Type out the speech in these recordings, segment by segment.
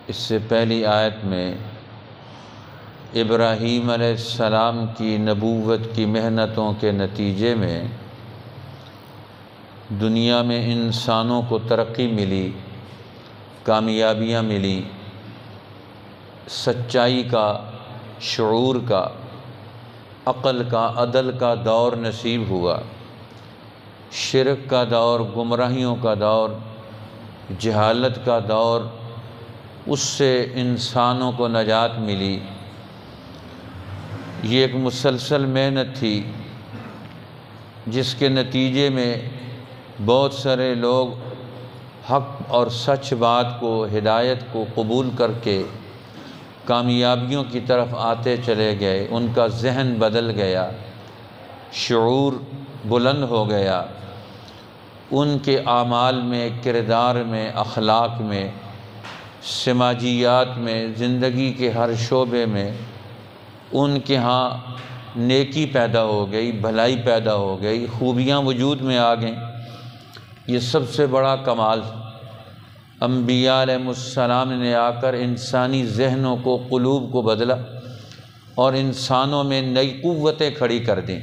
اس سے پہلی آیت میں ابراہیم علیہ السلام کی نبوت کی محنتوں کے نتیجے میں دنیا میں انسانوں کو ترقی ملی، کامیابیاں ملی، سچائی کا، شعور کا، عقل کا، عدل کا دور نصیب ہوا۔ شرک کا دور، گمراہیوں کا دور، جہالت کا دور، اس سے انسانوں کو نجات ملی۔ یہ ایک مسلسل محنت تھی جس کے نتیجے میں بہت سارے لوگ حق اور سچ بات کو، ہدایت کو قبول کر کے کامیابیوں کی طرف آتے چلے گئے۔ ان کا ذہن بدل گیا، شعور بلند ہو گیا، ان کے اعمال میں، کردار میں، اخلاق میں، سماجیات میں، زندگی کے ہر شعبے میں ان کے ہاں نیکی پیدا ہو گئی، بھلائی پیدا ہو گئی، خوبیاں وجود میں آ گئیں۔ یہ سب سے بڑا کمال انبیاء علیہ السلام نے آ کر انسانی ذہنوں کو، قلوب کو بدلا اور انسانوں میں نئی قوتیں کھڑی کر دیں،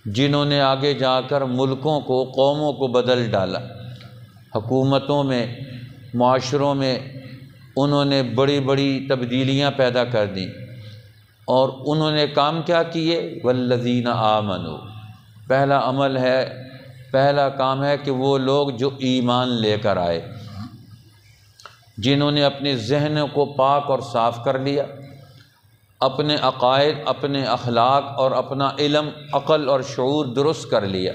جنہوں نے آگے جا کر ملکوں کو، قوموں کو بدل ڈالا۔ حکومتوں میں، معاشروں میں انہوں نے بڑی بڑی تبدیلیاں پیدا کر دیں، اور انہوں نے کام کیا کیے؟ والذین آمنوا، پہلا عمل ہے، پہلا کام ہے کہ وہ لوگ جو ایمان لے کر آئے، جنہوں نے اپنے ذہن کو پاک اور صاف کر لیا، اپنے عقائد، اپنے اخلاق اور اپنا علم، عقل اور شعور درست کر لیا،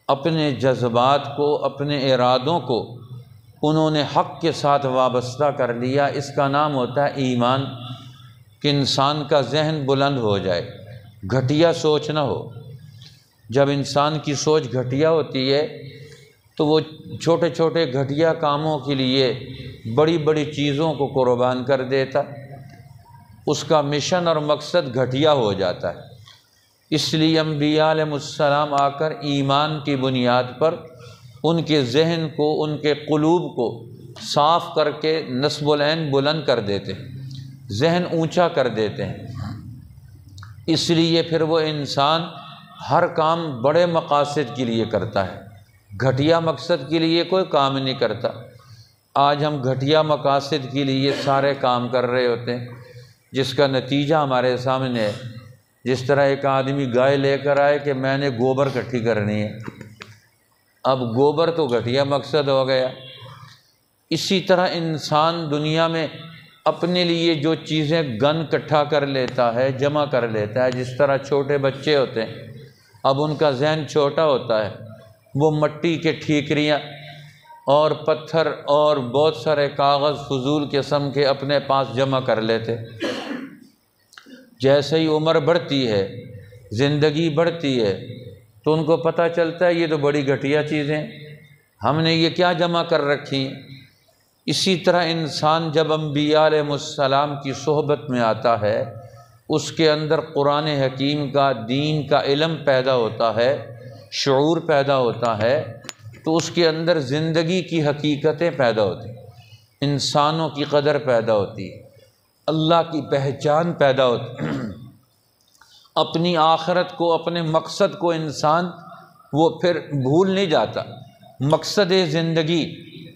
اپنے جذبات کو، اپنے ارادوں کو انہوں نے حق کے ساتھ وابستہ کر لیا۔ اس کا نام ہوتا ہے ایمان، کہ انسان کا ذہن بلند ہو جائے، گھٹیا سوچ نہ ہو۔ جب انسان کی سوچ گھٹیا ہوتی ہے تو وہ چھوٹے چھوٹے گھٹیا کاموں کے لیے بڑی بڑی چیزوں کو قربان کر دیتا، اس کا مشن اور مقصد گھٹیا ہو جاتا ہے۔ اس لیے انبیاء علیہ السلام آ کر ایمان کی بنیاد پر ان کے ذہن کو، ان کے قلوب کو صاف کر کے نصب العین بلند کر دیتے ہیں، ذہن اونچا کر دیتے ہیں۔ اس لیے پھر وہ انسان ہر کام بڑے مقاصد کے لیے کرتا ہے، گھٹیا مقصد کے لیے کوئی کام نہیں کرتا۔ آج ہم گھٹیا مقاصد کے لیے سارے کام کر رہے ہوتے ہیں، جس کا نتیجہ ہمارے سامنے ہے۔ جس طرح ایک آدمی گائے لے کر آئے کہ میں نے گوبر اکٹھی کرنی ہے، اب گوبر تو گھٹیا مقصد ہو گیا۔ اسی طرح انسان دنیا میں اپنے لیے جو چیزیں گن اکٹھا کر لیتا ہے، جمع کر لیتا ہے، جس طرح چھوٹے بچے ہوتے ہیں، اب ان کا ذہن چھوٹا ہوتا ہے، وہ مٹی کے ٹھیکریاں اور پتھر اور بہت سارے کاغذ فضول قسم کے اپنے پاس جمع کر لیتے۔ جیسے ہی عمر بڑھتی ہے، زندگی بڑھتی ہے، تو ان کو پتہ چلتا ہے یہ تو بڑی گھٹیا چیزیں، ہم نے یہ کیا جمع کر رکھی ہیں۔ اسی طرح انسان جب انبیاء علیہ السلام کی صحبت میں آتا ہے، اس کے اندر قرآن حکیم کا، دین کا علم پیدا ہوتا ہے، شعور پیدا ہوتا ہے، تو اس کے اندر زندگی کی حقیقتیں پیدا ہوتی ہیں، انسانوں کی قدر پیدا ہوتی ہے، اللہ کی پہچان پیدا ہوتی ہے، اپنی آخرت کو، اپنے مقصد کو انسان وہ پھر بھول نہیں جاتا، مقصد زندگی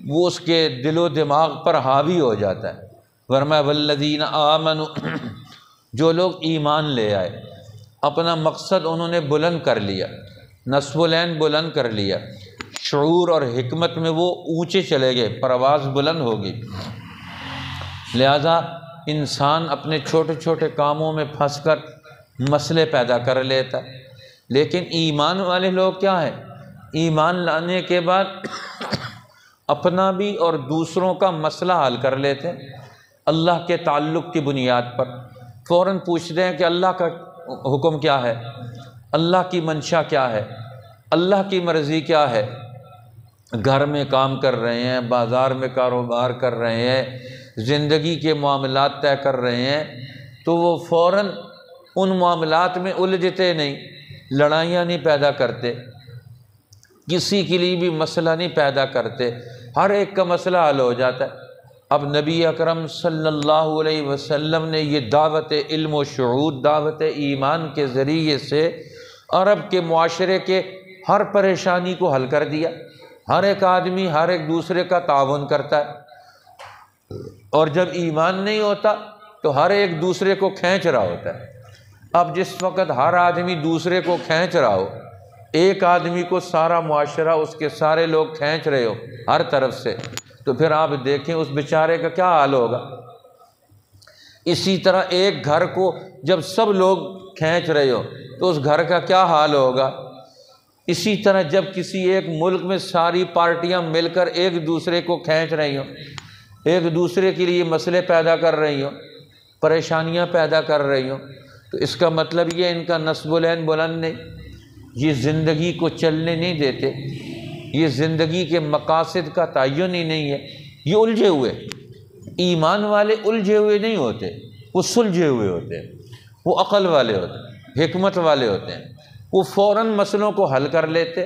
وہ اس کے دل و دماغ پر حاوی ہو جاتا ہے۔ فرمایا والذین آمنوا، جو لوگ ایمان لے آئے، اپنا مقصد انہوں نے بلند کر لیا، نصب العین بلند کر لیا، شعور اور حکمت میں وہ اونچے چلے گئے، پرواز بلند ہوگی۔ لہذا انسان اپنے چھوٹے چھوٹے کاموں میں پھنس کر مسئلے پیدا کر لیتا، لیکن ایمان والے لوگ کیا ہیں؟ ایمان لانے کے بعد اپنا بھی اور دوسروں کا مسئلہ حل کر لیتے ہیں، اللہ کے تعلق کی بنیاد پر فوراً پوچھتے ہیں کہ اللہ کا حکم کیا ہے، اللہ کی منشا کیا ہے، اللہ کی مرضی کیا ہے۔ گھر میں کام کر رہے ہیں، بازار میں کاروبار کر رہے ہیں، زندگی کے معاملات طے کر رہے ہیں، تو وہ فوراً ان معاملات میں الجھتے نہیں، لڑائیاں نہیں پیدا کرتے، کسی کے لیے بھی مسئلہ نہیں پیدا کرتے، ہر ایک کا مسئلہ حل ہو جاتا ہے۔ اب نبی اکرم صلی اللہ علیہ وسلم نے یہ دعوت علم و شعور، دعوت ایمان کے ذریعے سے عرب کے معاشرے کے ہر پریشانی کو حل کر دیا۔ ہر ایک آدمی ہر ایک دوسرے کا تعاون کرتا ہے، اور جب ایمان نہیں ہوتا تو ہر ایک دوسرے کو کھینچ رہا ہوتا ہے۔ اب جس وقت ہر آدمی دوسرے کو کھینچ رہا ہو، ایک آدمی کو سارا معاشرہ، اس کے سارے لوگ کھینچ رہے ہو ہر طرف سے، تو پھر آپ دیکھیں اس بیچارے کا کیا حال ہوگا۔ اسی طرح ایک گھر کو جب سب لوگ کھینچ رہے ہو تو اس گھر کا کیا حال ہوگا۔ اسی طرح جب کسی ایک ملک میں ساری پارٹیاں مل کر ایک دوسرے کو کھینچ رہی ہوں، ایک دوسرے کے لیے مسئلے پیدا کر رہی ہوں، پریشانیاں پیدا کر رہی ہوں، تو اس کا مطلب یہ ان کا نصب العین بلند نہیں، یہ زندگی کو چلنے نہیں دیتے، یہ زندگی کے مقاصد کا تعین ہی نہیں ہے، یہ الجھے ہوئے۔ ایمان والے الجھے ہوئے نہیں ہوتے، وہ سلجھے ہوئے ہوتے ہیں، وہ عقل والے ہوتے ہیں، حکمت والے ہوتے ہیں، وہ فوراً مسئلوں کو حل کر لیتے،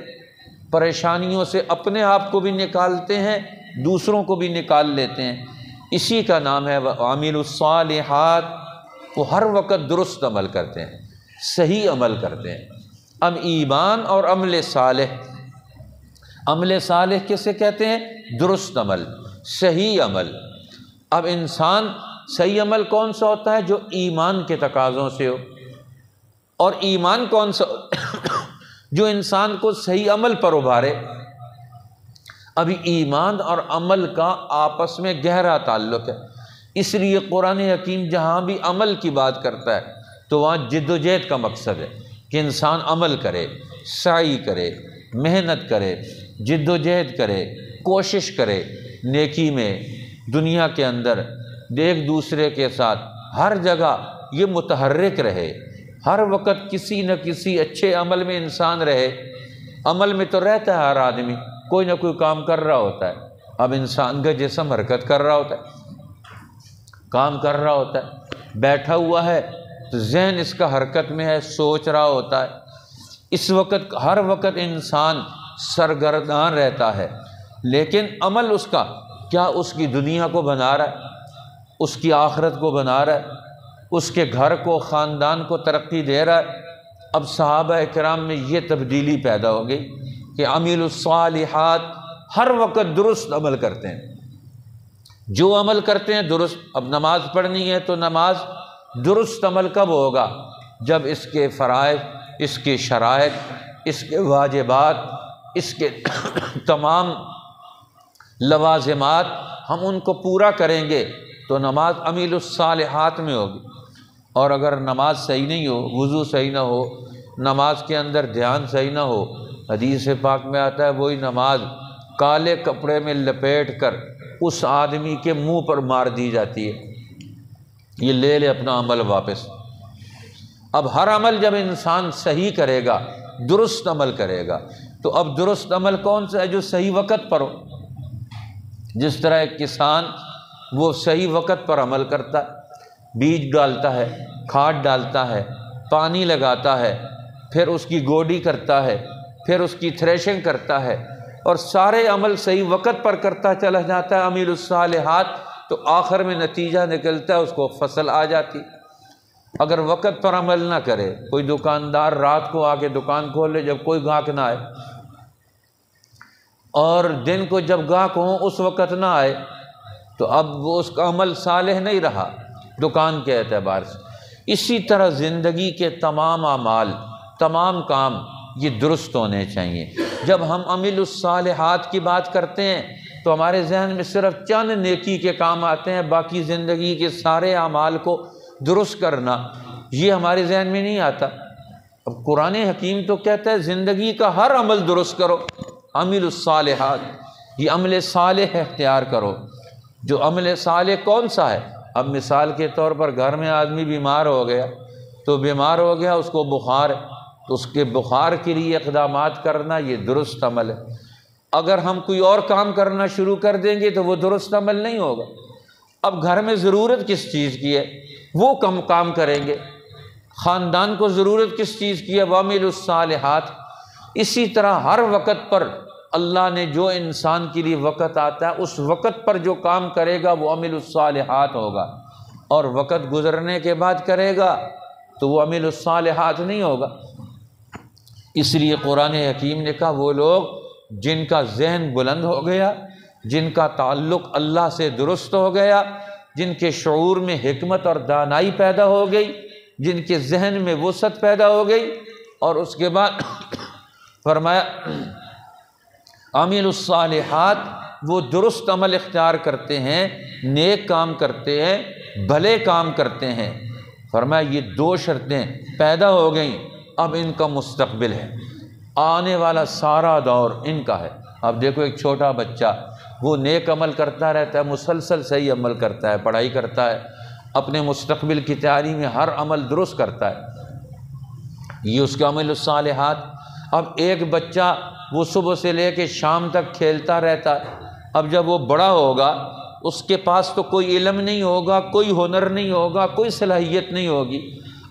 پریشانیوں سے اپنے آپ کو بھی نکالتے ہیں، دوسروں کو بھی نکال لیتے ہیں۔ اسی کا نام ہے وَعَمِلُوا الصَّالِحَاتِ، وہ ہر وقت درست عمل کرتے ہیں، صحیح عمل کرتے ہیں۔ اب ایمان اور عمل صالح، عمل صالح کسے کہتے ہیں؟ درست عمل، صحیح عمل۔ اب انسان صحیح عمل کون سا ہوتا ہے؟ جو ایمان کے تقاضوں سے ہو۔ اور ایمان کون سا؟ جو انسان کو صحیح عمل پر ابھارے۔ ابھی ایمان اور عمل کا آپس میں گہرا تعلق ہے، اس لیے قرآن حکیم جہاں بھی عمل کی بات کرتا ہے تو وہاں جد و جہد کا مقصد ہے کہ انسان عمل کرے، سعی کرے، محنت کرے، جد و جہد کرے، کوشش کرے نیکی میں، دنیا کے اندر ایک دوسرے کے ساتھ ہر جگہ یہ متحرک رہے، ہر وقت کسی نہ کسی اچھے عمل میں انسان رہے۔ عمل میں تو رہتا ہے ہر آدمی، کوئی نہ کوئی کام کر رہا ہوتا ہے۔ اب انسان کا جسم حرکت کر رہا ہوتا ہے، کام کر رہا ہوتا ہے، بیٹھا ہوا ہے تو ذہن اس کا حرکت میں ہے، سوچ رہا ہوتا ہے۔ اس وقت ہر وقت انسان سرگردان رہتا ہے، لیکن عمل اس کا کیا اس کی دنیا کو بنا رہا ہے، اس کی آخرت کو بنا رہا ہے، اس کے گھر کو، خاندان کو ترقی دے رہا ہے۔ اب صحابہ کرام میں یہ تبدیلی پیدا ہو گئی کہ عملوا الصالحات، ہر وقت درست عمل کرتے ہیں، جو عمل کرتے ہیں درست۔ اب نماز پڑھنی ہے تو نماز درست عمل کب ہوگا؟ جب اس کے فرائض، اس کے شرائط، اس کے واجبات، اس کے تمام لوازمات ہم ان کو پورا کریں گے تو نماز عمل الصالحات میں ہوگی۔ اور اگر نماز صحیح نہیں ہو، وضو صحیح نہ ہو، نماز کے اندر دھیان صحیح نہ ہو، حدیث پاک میں آتا ہے وہی نماز کالے کپڑے میں لپیٹ کر اس آدمی کے منہ پر مار دی جاتی ہے، یہ لے لے اپنا عمل واپس۔ اب ہر عمل جب انسان صحیح کرے گا، درست عمل کرے گا، تو اب درست عمل کون سا ہے؟ جو صحیح وقت پر ہو۔ جس طرح ایک کسان وہ صحیح وقت پر عمل کرتا ہے، بیج ڈالتا ہے، کھاد ڈالتا ہے، پانی لگاتا ہے، پھر اس کی گوڈی کرتا ہے، پھر اس کی تھریشنگ کرتا ہے، اور سارے عمل صحیح وقت پر کرتا چلا جاتا ہے عمل الصالحات، تو آخر میں نتیجہ نکلتا ہے اس کو فصل آ جاتی۔ اگر وقت پر عمل نہ کرے، کوئی دکاندار رات کو آ کے دکان کھولے جب کوئی گاہک نہ آئے، اور دن کو جب گاہک ہوں اس وقت نہ آئے، تو اب وہ اس کا عمل صالح نہیں رہا دکان کے اعتبار سے۔ اسی طرح زندگی کے تمام اعمال، تمام کام یہ درست ہونے چاہیے۔ جب ہم عمل الصالحات کی بات کرتے ہیں تو ہمارے ذہن میں صرف چند نیکی کے کام آتے ہیں، باقی زندگی کے سارے اعمال کو درست کرنا یہ ہمارے ذہن میں نہیں آتا۔ اب قرآن حکیم تو کہتا ہے زندگی کا ہر عمل درست کرو، عمل الصالحات، یہ عمل صالح اختیار کرو۔ جو عمل صالح کون سا ہے؟ اب مثال کے طور پر گھر میں آدمی بیمار ہو گیا، تو بیمار ہو گیا، اس کو بخار ہے، تو اس کے بخار کے لیے اقدامات کرنا یہ درست عمل ہے۔ اگر ہم کوئی اور کام کرنا شروع کر دیں گے تو وہ درست عمل نہیں ہوگا۔ اب گھر میں ضرورت کس چیز کی ہے وہ کام کریں گے، خاندان کو ضرورت کس چیز کی ہے، وَعَمِلُوا الصَّالِحَاتِ۔ اسی طرح ہر وقت پر اللہ نے جو انسان کے لیے وقت آتا ہے اس وقت پر جو کام کرے گا وہ عمل الصالحات ہوگا، اور وقت گزرنے کے بعد کرے گا تو وہ عمل الصالحات نہیں ہوگا۔ اس لیے قرآن حکیم نے کہا وہ لوگ جن کا ذہن بلند ہو گیا، جن کا تعلق اللہ سے درست ہو گیا، جن کے شعور میں حکمت اور دانائی پیدا ہو گئی، جن کے ذہن میں وسعت پیدا ہو گئی، اور اس کے بعد فرمایا عامل الصالحات، وہ درست عمل اختیار کرتے ہیں، نیک کام کرتے ہیں، بھلے کام کرتے ہیں۔ فرمایا یہ دو شرطیں پیدا ہو گئیں، اب ان کا مستقبل ہے، آنے والا سارا دور ان کا ہے۔ اب دیکھو ایک چھوٹا بچہ وہ نیک عمل کرتا رہتا ہے، مسلسل صحیح عمل کرتا ہے، پڑھائی کرتا ہے، اپنے مستقبل کی تیاری میں ہر عمل درست کرتا ہے، یہ اس کا عمل الصالحات۔ اب ایک بچہ وہ صبح سے لے کے شام تک کھیلتا رہتا ہے، اب جب وہ بڑا ہوگا اس کے پاس تو کوئی علم نہیں ہوگا، کوئی ہنر نہیں ہوگا، کوئی صلاحیت نہیں ہوگی۔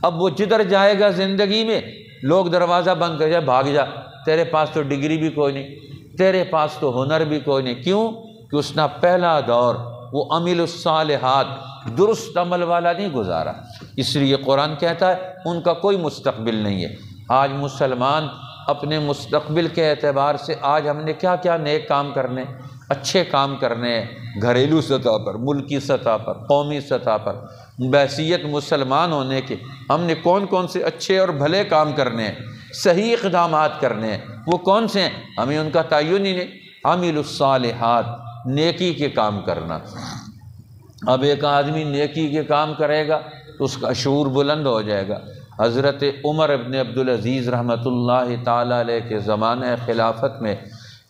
اب وہ جدھر جائے گا زندگی میں لوگ دروازہ بند کر جائے، بھاگ جا، تیرے پاس تو ڈگری بھی کوئی نہیں، تیرے پاس تو ہنر بھی کوئی نہیں۔ کیوں؟ کہ اس نے پہلا دور وہ عمل الصالحات درست عمل والا نہیں گزارا، اس لیے قرآن کہتا ہے ان کا کوئی مستقبل نہیں ہے۔ آج مسلمان اپنے مستقبل کے اعتبار سے آج ہم نے کیا کیا نیک کام کرنے، اچھے کام کرنے ہیں، گھریلو سطح پر، ملکی سطح پر، قومی سطح پر، بحیثیت مسلمان ہونے کے ہم نے کون کون سے اچھے اور بھلے کام کرنے ہیں، صحیح اقدامات کرنے ہیں، وہ کون سے ہیں ہمیں ان کا تعین ہی نہیں۔ عامل الصالحات، نیکی کے کام کرنا۔ اب ایک آدمی نیکی کے کام کرے گا تو اس کا شعور بلند ہو جائے گا۔ حضرت عمر ابن عبدالعزیز رحمۃ اللہ تعالیٰ علیہ کے زمانہ خلافت میں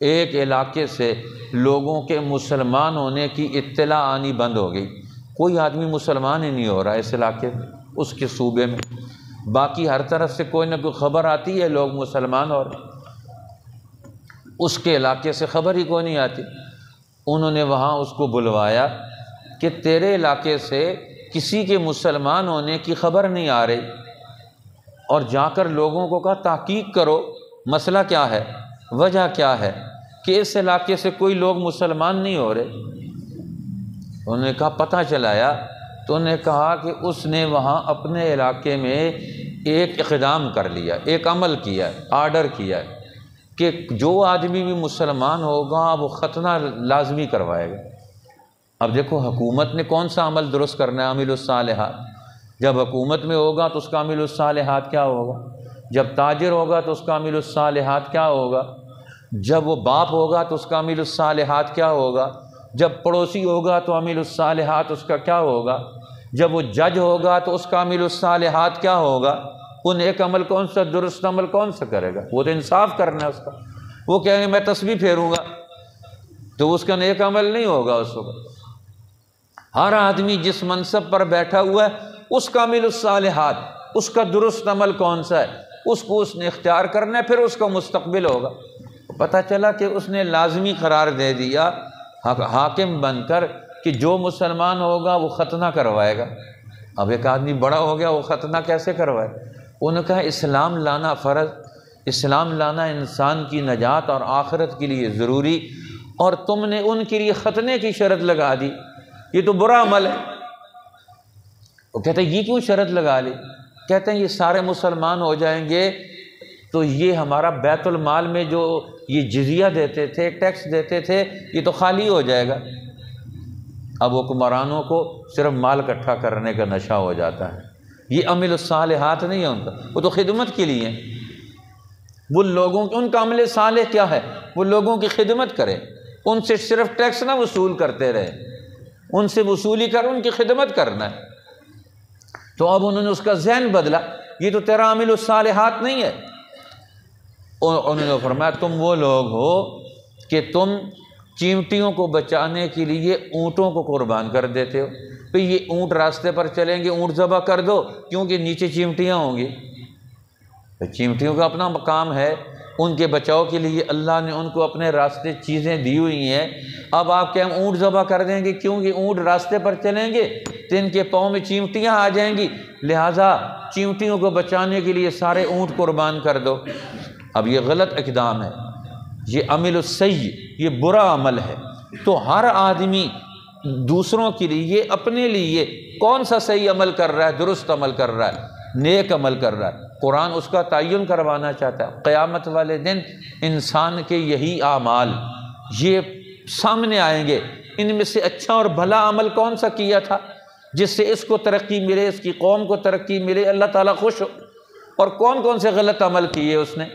ایک علاقے سے لوگوں کے مسلمان ہونے کی اطلاع آنی بند ہو گئی، کوئی آدمی مسلمان ہی نہیں ہو رہا اس علاقے میں، اس کے صوبے میں۔ باقی ہر طرف سے کوئی نہ کوئی خبر آتی ہے لوگ مسلمان ہو رہے، اس کے علاقے سے خبر ہی کوئی نہیں آتی۔ انہوں نے وہاں اس کو بلوایا کہ تیرے علاقے سے کسی کے مسلمان ہونے کی خبر نہیں آ رہی، اور جا کر لوگوں کو کہا تحقیق کرو، مسئلہ کیا ہے، وجہ کیا ہے کہ اس علاقے سے کوئی لوگ مسلمان نہیں ہو رہے۔ انہوں نے کہا پتہ چلایا، تو انہوں نے کہا کہ اس نے وہاں اپنے علاقے میں ایک اقدام کر لیا، ایک عمل کیا ہے، آرڈر کیا ہے کہ جو آدمی بھی مسلمان ہوگا وہ ختنہ لازمی کروائے گا۔ اب دیکھو حکومت نے کون سا عمل درست کرنا ہے، عامل الصالحات۔ جب حکومت میں ہوگا تو اس کا عامل الصالحات کیا ہوگا، جب تاجر ہوگا تو اس کا عامل الصالحات کیا ہوگا، جب وہ باپ ہوگا تو اس کا عامل الصالحات کیا ہوگا، جب پڑوسی ہوگا تو عامل الصالحات اس کا کیا ہوگا، جب وہ جج ہوگا تو اس کا عامل الصالحات کیا ہوگا۔ وہ نیک عمل کون سا، درست عمل کون سا کرے گا، وہ تو انصاف کرنا ہے اس کا۔ وہ کہیں گے میں تسبیح پھیروں گا تو اس کا نیک عمل نہیں ہوگا اس وقت۔ ہر آدمی جس منصب پر بیٹھا ہوا ہے اس کا عامل الصالحات، اس کا درست عمل کون سا ہے، اس کو اس نے اختیار کرنا ہے، پھر اس کا مستقبل ہوگا۔ پتہ چلا کہ اس نے لازمی قرار دے دیا حاکم بن کر کہ جو مسلمان ہوگا وہ ختنہ کروائے گا۔ اب ایک آدمی بڑا ہو گیا، وہ ختنہ کیسے کروائے؟ انہوں نے کہا اسلام لانا فرض، اسلام لانا انسان کی نجات اور آخرت کے لیے ضروری، اور تم نے ان کے لیے ختنے کی شرط لگا دی، یہ تو برا عمل ہے۔ وہ کہتے ہیں یہ کیوں شرط لگا لی؟ کہتے ہیں یہ سارے مسلمان ہو جائیں گے تو یہ ہمارا بیت المال میں جو یہ جزیہ دیتے تھے، ٹیکس دیتے تھے، یہ تو خالی ہو جائے گا۔ اب حکمرانوں کو صرف مال اکٹھا کرنے کا نشہ ہو جاتا ہے، یہ عمل الصالحات نہیں ہے ان کا، وہ تو خدمت کے لیے ہیں۔ وہ لوگوں ان کا عمل صالح کیا ہے، وہ لوگوں کی خدمت کرے، ان سے صرف ٹیکس نہ وصول کرتے رہے، ان سے وصولی کر ان کی خدمت کرنا ہے۔ تو اب انہوں نے اس کا ذہن بدلا، یہ تو تیرا عامل الصالحات نہیں ہے۔ انہوں نے فرمایا تم وہ لوگ ہو کہ تم چیونٹیوں کو بچانے کے لیے اونٹوں کو قربان کر دیتے ہو، تو یہ اونٹ راستے پر چلیں گے، اونٹ ذبح کر دو کیونکہ نیچے چیونٹیاں ہوں گی۔ چیونٹیوں کا اپنا مقام ہے، ان کے بچاؤ کے لیے اللہ نے ان کو اپنے راستے چیزیں دی ہوئی ہیں۔ اب آپ کہ ہم اونٹ ذبح کر دیں گے کیونکہ اونٹ راستے پر چلیں گے تو ان کے پاؤں میں چیونٹیاں آ جائیں گی، لہٰذا چیونٹیوں کو بچانے کے لیے سارے اونٹ قربان کر دو۔ اب یہ غلط اقدام ہے، یہ عمل السیء، یہ برا عمل ہے۔ تو ہر آدمی دوسروں کے لیے، اپنے لیے کون سا صحیح عمل کر رہا ہے، درست عمل کر رہا ہے، نیک عمل کر رہا ہے، قرآن اس کا تعین کروانا چاہتا ہے۔ قیامت والے دن انسان کے یہی اعمال یہ سامنے آئیں گے، ان میں سے اچھا اور بھلا عمل کون سا کیا تھا جس سے اس کو ترقی ملے، اس کی قوم کو ترقی ملے، اللہ تعالیٰ خوش ہو، اور کون کون سے غلط عمل کیے اس نے،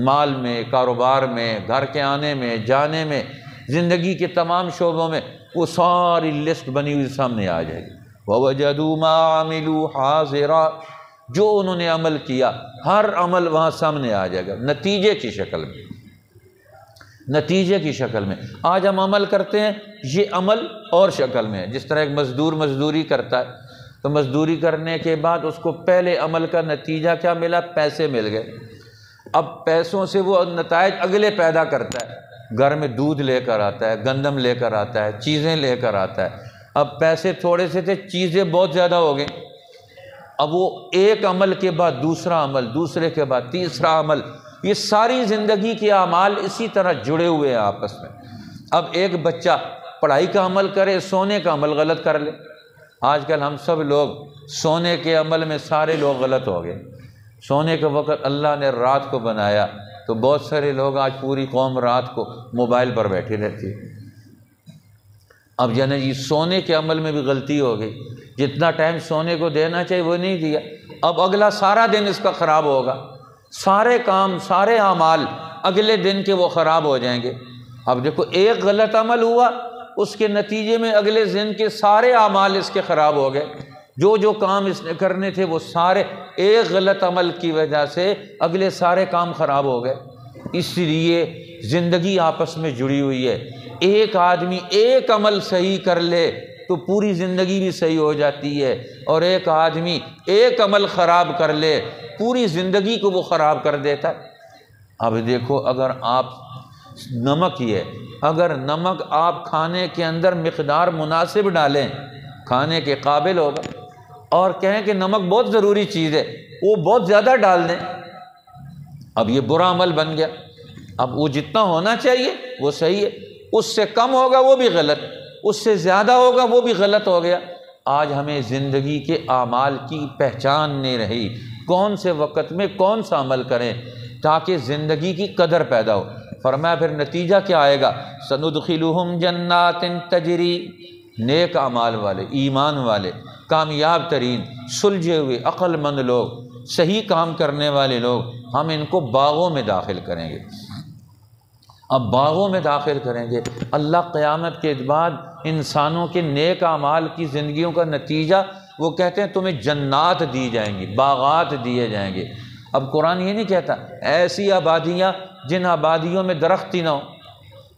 مال میں، کاروبار میں، گھر کے آنے میں، جانے میں، زندگی کے تمام شعبوں میں، وہ ساری لسٹ بنی ہوئی سامنے آ جائے گی۔ وَوَجَدُوا مَا عَمِلُوا حَاضِرًا، جو انہوں نے عمل کیا ہر عمل وہاں سامنے آ جائے گا، نتیجے کی شکل میں، نتیجے کی شکل میں۔ آج ہم عمل کرتے ہیں، یہ عمل اور شکل میں ہے۔ جس طرح ایک مزدور مزدوری کرتا ہے تو مزدوری کرنے کے بعد اس کو پہلے عمل کا نتیجہ کیا ملا، پیسے مل گئے۔ اب پیسوں سے وہ نتائج اگلے پیدا کرتا ہے، گھر میں دودھ لے کر آتا ہے، گندم لے کر آتا ہے، چیزیں لے کر آتا ہے۔ اب پیسے تھوڑے سے تھے، چیزیں بہت زیادہ ہو گئیں۔ اب وہ ایک عمل کے بعد دوسرا عمل، دوسرے کے بعد تیسرا عمل، یہ ساری زندگی کے اعمال اسی طرح جڑے ہوئے ہیں آپس میں۔ اب ایک بچہ پڑھائی کا عمل کرے، سونے کا عمل غلط کر لے۔ آج کل ہم سب لوگ سونے کے عمل میں سارے لوگ غلط ہو گئے۔ سونے کے وقت اللہ نے رات کو بنایا تو بہت سارے لوگ، آج پوری قوم رات کو موبائل پر بیٹھی رہتی ہے۔ اب یعنی یہ سونے کے عمل میں بھی غلطی ہو گئی، جتنا ٹائم سونے کو دینا چاہیے وہ نہیں دیا، اب اگلا سارا دن اس کا خراب ہوگا، سارے کام، سارے اعمال اگلے دن کے وہ خراب ہو جائیں گے۔ اب دیکھو ایک غلط عمل ہوا، اس کے نتیجے میں اگلے دن کے سارے اعمال اس کے خراب ہو گئے، جو کام اس نے کرنے تھے وہ سارے ایک غلط عمل کی وجہ سے اگلے سارے کام خراب ہو گئے۔ اس لیے زندگی آپس میں جڑی ہوئی ہے۔ ایک آدمی ایک عمل صحیح کر لے تو پوری زندگی بھی صحیح ہو جاتی ہے، اور ایک آدمی ایک عمل خراب کر لے پوری زندگی کو وہ خراب کر دیتا ہے۔ اب دیکھو، اگر آپ نمک ہی ہے، اگر نمک آپ کھانے کے اندر مقدار مناسب ڈالیں، کھانے کے قابل ہوگا، اور کہیں کہ نمک بہت ضروری چیز ہے، وہ بہت زیادہ ڈال دیں، اب یہ برا عمل بن گیا۔ اب وہ جتنا ہونا چاہیے وہ صحیح ہے، اس سے کم ہوگا وہ بھی غلط، اس سے زیادہ ہوگا وہ بھی غلط ہو گیا۔ آج ہمیں زندگی کے اعمال کی پہچان نہیں رہی، کون سے وقت میں کون سا عمل کریں تاکہ زندگی کی قدر پیدا ہو۔ فرمایا پھر نتیجہ کیا آئے گا، سندخلہم جنات تجری، نیک اعمال والے، ایمان والے، کامیاب ترین، سلجھے ہوئے، عقل مند لوگ، صحیح کام کرنے والے لوگ، ہم ان کو باغوں میں داخل کریں گے۔ اب باغوں میں داخل کریں گے، اللہ قیامت کے بعد انسانوں کے نیک اعمال کی زندگیوں کا نتیجہ وہ کہتے ہیں تمہیں جنات دی جائیں گی، باغات دیے جائیں گے۔ اب قرآن یہ نہیں کہتا ایسی آبادیاں جن آبادیوں میں درخت ہی نہ ہو۔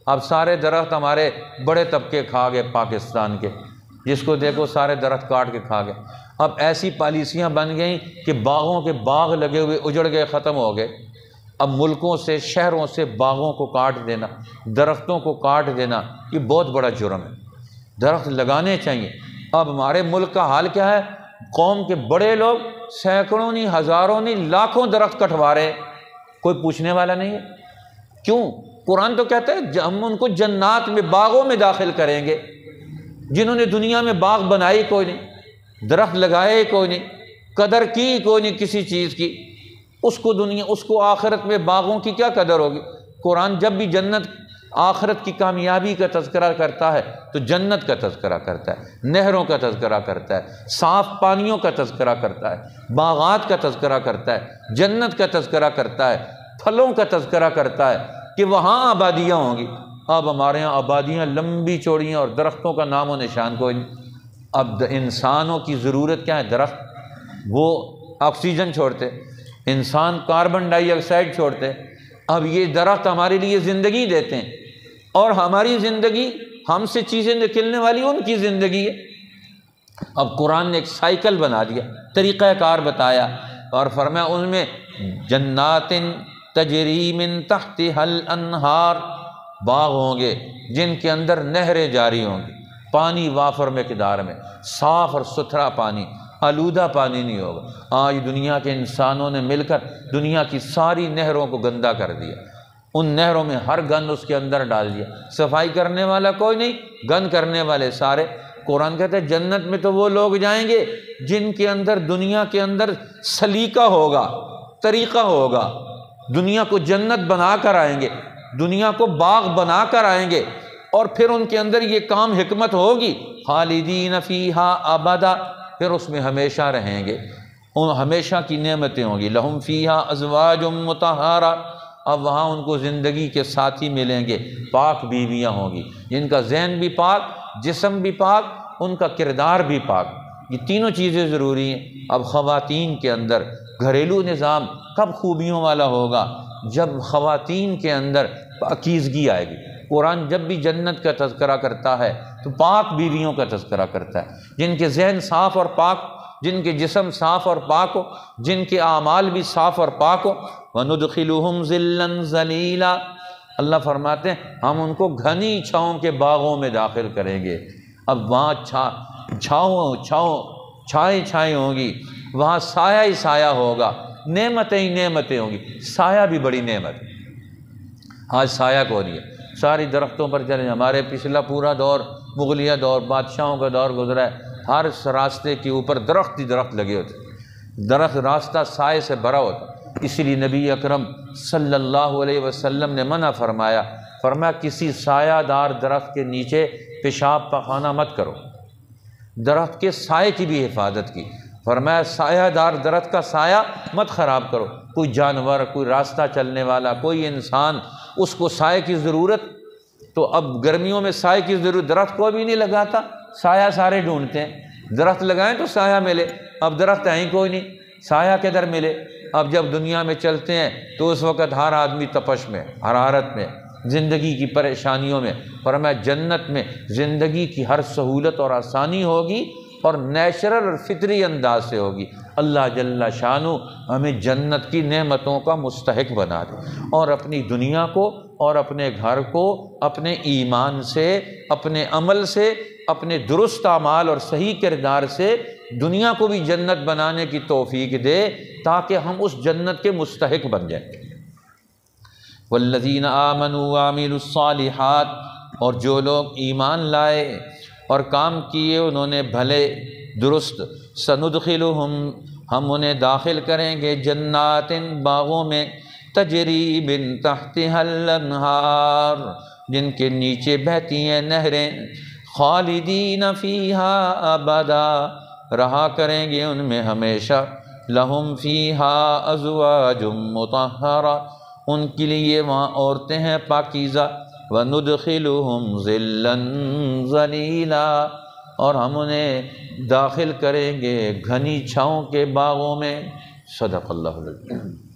اب سارے درخت ہمارے بڑے طبقے کھا گئے پاکستان کے، جس کو دیکھو سارے درخت کاٹ کے کھا گئے۔ اب ایسی پالیسیاں بن گئیں کہ باغوں کے باغ لگے ہوئے اجڑ گئے، ختم ہو گئے۔ اب ملکوں سے، شہروں سے باغوں کو کاٹ دینا، درختوں کو کاٹ دینا، یہ بہت بڑا جرم ہے۔ درخت لگانے چاہیے۔ اب ہمارے ملک کا حال کیا ہے، قوم کے بڑے لوگ سینکڑوں نہیں، ہزاروں نہیں، لاکھوں درخت کٹوا رہے ہیں، کوئی پوچھنے والا نہیں ہے۔ کیوں؟ قرآن تو کہتا ہے ہم ان کو جنات میں، باغوں میں داخل کریں گے۔ جنہوں نے دنیا میں باغ بنائی کوئی نہیں، درخت لگائے کوئی نہیں، قدر کی کوئی نہیں کسی چیز کی، اس کو آخرت میں باغوں کی کیا قدر ہوگی۔ قرآن جب بھی جنت، آخرت کی کامیابی کا تذکرہ کرتا ہے تو جنت کا تذکرہ کرتا ہے، نہروں کا تذکرہ کرتا ہے، صاف پانیوں کا تذکرہ کرتا ہے، باغات کا تذکرہ کرتا ہے، جنت کا تذکرہ کرتا ہے، پھلوں کا تذکرہ کرتا ہے کہ وہاں آبادیاں ہوں گی۔ اب ہمارے یہاں آبادیاں لمبی چوڑی ہیں اور درختوں کا نام و نشان کوئی نہیں۔ اب انسانوں کی ضرورت کیا ہے، درخت، وہ آکسیجن چھوڑتے، انسان کاربن ڈائی آکسائڈ چھوڑتے۔ اب یہ درخت ہمارے لیے زندگی دیتے ہیں، اور ہماری زندگی، ہم سے چیزیں نکلنے والی ان کی زندگی ہے۔ اب قرآن نے ایک سائیکل بنا دیا، طریقہ کار بتایا، اور فرمایا ان میں جنات تجری من تحتها الانہار، باغ ہوں گے جن کے اندر نہریں جاری ہوں گی، پانی وافر مقدار میں، صاف اور ستھرا پانی، آلودہ پانی نہیں ہوگا۔ آج دنیا کے انسانوں نے مل کر دنیا کی ساری نہروں کو گندا کر دیا، ان نہروں میں ہر گند اس کے اندر ڈال دیا، صفائی کرنے والا کوئی نہیں، گند کرنے والے سارے۔ قرآن کہتا ہے جنت میں تو وہ لوگ جائیں گے جن کے اندر دنیا کے اندر سلیقہ ہوگا، طریقہ ہوگا، دنیا کو جنت بنا کر آئیں گے، دنیا کو باغ بنا کر آئیں گے، اور پھر ان کے اندر یہ کام حکمت ہوگی، خالدین فیہا ابدا، پھر اس میں ہمیشہ رہیں گے، ان ہمیشہ کی نعمتیں ہوں گی۔ لہم فیہا ازواج مطہرہ، اب وہاں ان کو زندگی کے ساتھی ملیں گے، پاک بیویاں ہوں گی جن کا ذہن بھی پاک، جسم بھی پاک، ان کا کردار بھی پاک، یہ تینوں چیزیں ضروری ہیں۔ اب خواتین کے اندر گھریلو نظام کب خوبیوں والا ہوگا؟ جب خواتین کے اندر پاکیزگی آئے گی۔ قرآن جب بھی جنت کا تذکرہ کرتا ہے تو پاک بیویوں کا تذکرہ کرتا ہے، جن کے ذہن صاف اور پاک، جن کے جسم صاف اور پاک ہو، جن کے اعمال بھی صاف اور پاک ہو۔ وَنُدْخِلُهُمْ ظِلًّا ظَلِيلًا، اللہ فرماتے ہیں ہم ان کو گھنی چھاؤں کے باغوں میں داخل کریں گے۔ اب وہاں چھائیں ہوں گی، وہاں سایہ ہی سایہ ہوگا، نعمتیں ہی نعمتیں ہوں گی، سایہ بھی بڑی نعمت ہے۔ آج سایہ کو نہیں ہے، ساری درختوں پر چلیں، ہمارے پچھلا پورا دور مغلیہ دور، بادشاہوں کا دور گزرا ہے، ہر راستے کے اوپر درخت ہی درخت لگے ہوتے، درخت راستہ سائے سے بھرا ہوتا۔ اسی لیے نبی اکرم صلی اللہ علیہ وسلم نے منع فرمایا، فرمایا کسی سایہ دار درخت کے نیچے پیشاب پخانہ مت کرو، درخت کے سائے کی بھی حفاظت کی، فرمایا سایہ دار درخت کا سایہ مت خراب کرو۔ کوئی جانور، کوئی راستہ چلنے والا، کوئی انسان، اس کو سائے کی ضرورت، تو اب گرمیوں میں سائے کی ضرورت درخت کو بھی نہیں لگاتا، سایہ سارے ڈھونڈتے ہیں، درخت لگائیں تو سایہ ملے، اب درخت ہے ہی کوئی نہیں، سایہ کدھر ملے؟ اب جب دنیا میں چلتے ہیں تو اس وقت ہر آدمی تپش میں، حرارت میں، زندگی کی پریشانیوں میں، فرمایا جنت میں زندگی کی ہر سہولت اور آسانی ہوگی اور نیچرل اور فطری انداز سے ہوگی۔ اللہ جل شانہ ہمیں جنت کی نعمتوں کا مستحق بنا دے، اور اپنی دنیا کو اور اپنے گھر کو اپنے ایمان سے، اپنے عمل سے، اپنے درست اعمال اور صحیح کردار سے دنیا کو بھی جنت بنانے کی توفیق دے، تاکہ ہم اس جنت کے مستحق بن جائیں۔ والذین آمنوا وعملوا الصالحات، اور جو لوگ ایمان لائے اور کام کیے انہوں نے بھلے درست، سندخلہم، ہم انہیں داخل کریں گے جنات، باغوں میں، تجری من تحتها الانہار، جن کے نیچے بہتی ہیں نہریں، خالدین فیہا ابدا، رہا کریں گے ان میں ہمیشہ، لہم فیہا ازواج مطہرہ، ان کے لیے وہاں عورتیں ہیں پاکیزہ، وندخلہم ظلا ظلیلا، اور ہم انہیں داخل کریں گے گھنی چھاؤں کے باغوں میں۔ صدق اللہ العظیم۔